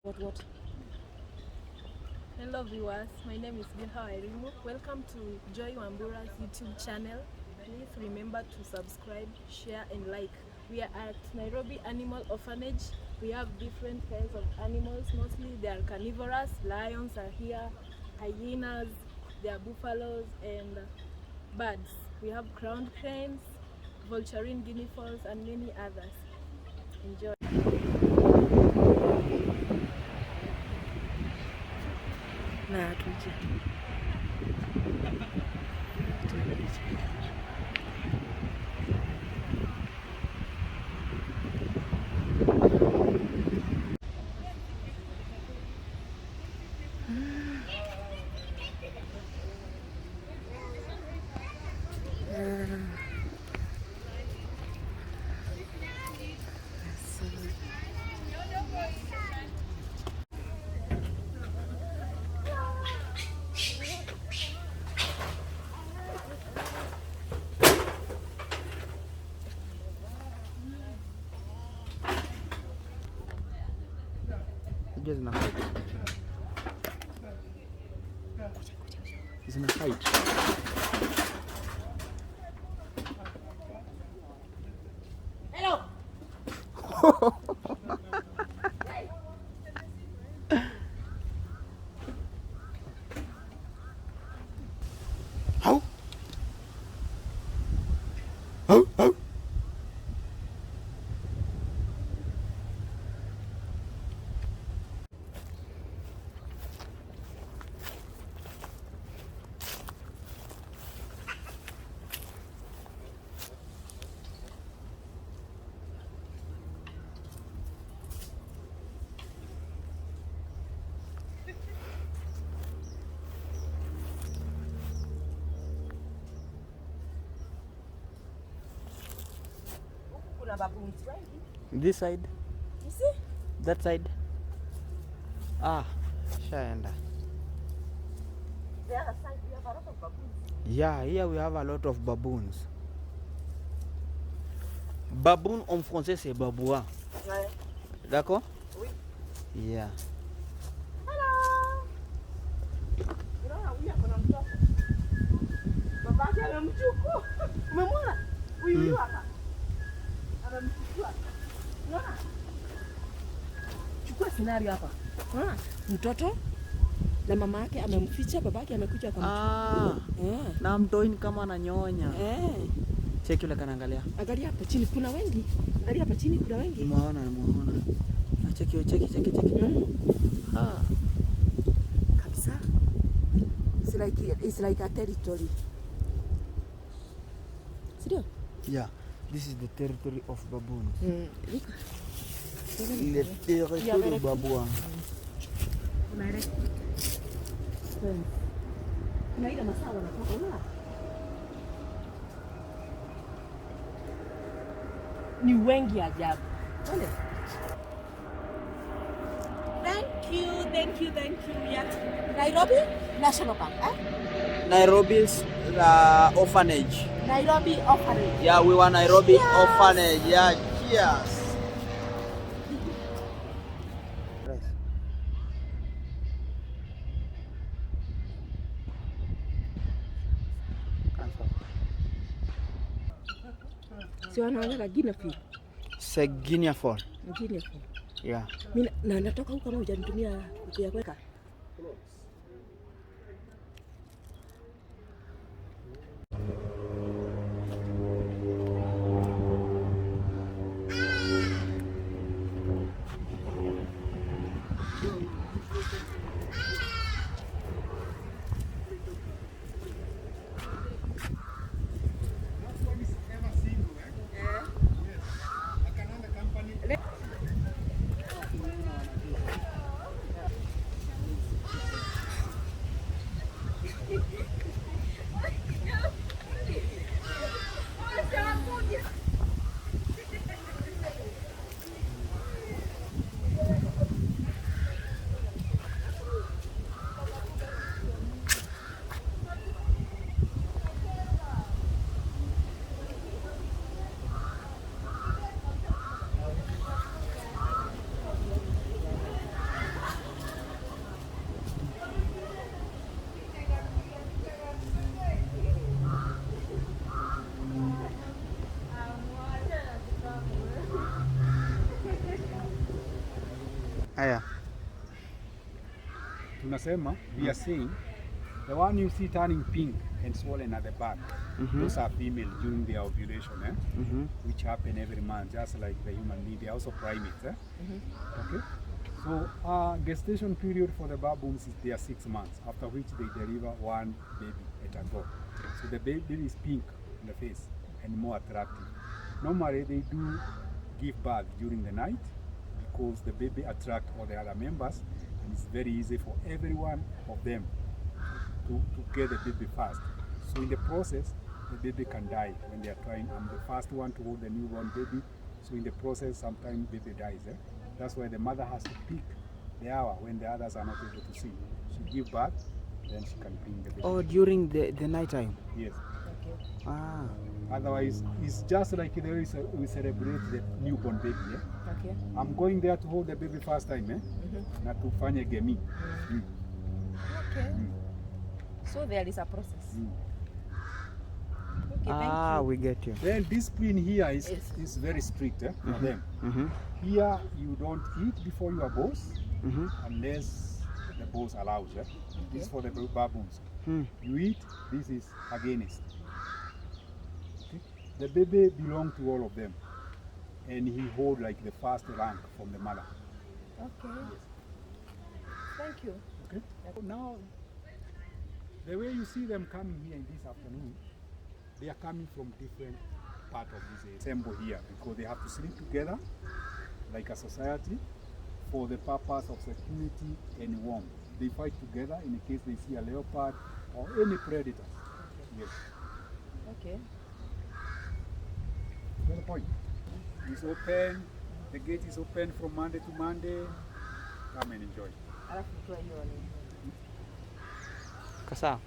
What? Hello viewers, my name is Bilha Wairimu. Welcome to Joy Wambura's YouTube channel. Please remember to subscribe, share and like. We are at Nairobi Animal Orphanage. We have different kinds of animals. Mostly they are carnivorous. Lions are here, hyenas, there are buffaloes and birds. We have crowned cranes, vulturine guinea fowls and many others. Enjoy. Na tuje. Zina fight. Hello. How? How? Kuna baboons wengi. This side? You see? That side? Ah, shaenda. The other side we have a lot of baboons. Yeah, here we have a lot of baboons. Baboon en français c'est babouin. Ouais. D'accord? Oui. Yeah. Hello. Unaona huyu ako na mtoto. Babake amemchukua. Umemwona? Huyu hapa. Amemchukua. Unaona? Chukua scenario hapa. Unaona? Mtoto na mama yake amemficha, babake amekuja akamchukua. Na mtoini kama ananyonya. Cheki yule kanaangalia. Angalia hapa chini kuna wengi. Angalia hapa chini kuna wengi. Muona. Cheki. Kabisa. It's like a territory. Sidio? Yeah, this is the territory of baboons. Look. Le territory of baboon. Kuna ile masaa wanatoka unaona? Ni wengi ajabu. Ole. Thank you. We are at Nairobi National Park. Nairobi's orphanage. Nairobi Orphanage. Yeah, we were Nairobi orphanage. Yeah, cheers. Si wanaona Guinea pig. Guinea fowl. Guinea pig. Yeah. Mimi natoka huko kama hujanitumia ya kuweka. Haya. Tunasema, we are saying, the one you see turning pink and swollen at the back, those are female during their ovulation, which happen every month, just like the human being. They are also primates. Okay? So, gestation period for the baboons is they are 6 months, after which they deliver one baby at a go. So the baby is pink on the face and more attractive. Normally, they do give birth during the night because the baby attracts all the other members, and it's very easy for every one of them to get the baby fast. So in the process, the baby can die when they are trying. I'm the first one to hold the newborn baby, so in the process, sometimes baby dies. That's why the mother has to pick the hour when the others are not able to see. She gives birth, then she can bring the baby. Oh, during the night time? Yes. Okay. Ah. Otherwise, it's just like we celebrate the newborn baby. Okay. I'm going there to hold the baby first time, na tufanye gemi. Okay. So there is a process. Okay, thank you. We get you. Then discipline here is very strict for them. Here you don't eat before you are boss, unless the boss allows. This is for the baboons. You eat, this is against. Okay? The baby belongs to all of them, and he holds like the first rank from the mother. Okay. Thank you. Okay. Now, the way you see them coming here in this afternoon, they are coming from different part of this assembly here because they have to sleep together like a society for the purpose of security and warmth. They fight together in case they see a leopard or any predator. Yes. Okay. That's the point. It's open. The gate is open from Monday to Monday. Come and enjoy. Alafu tu hiyo ni Kasa.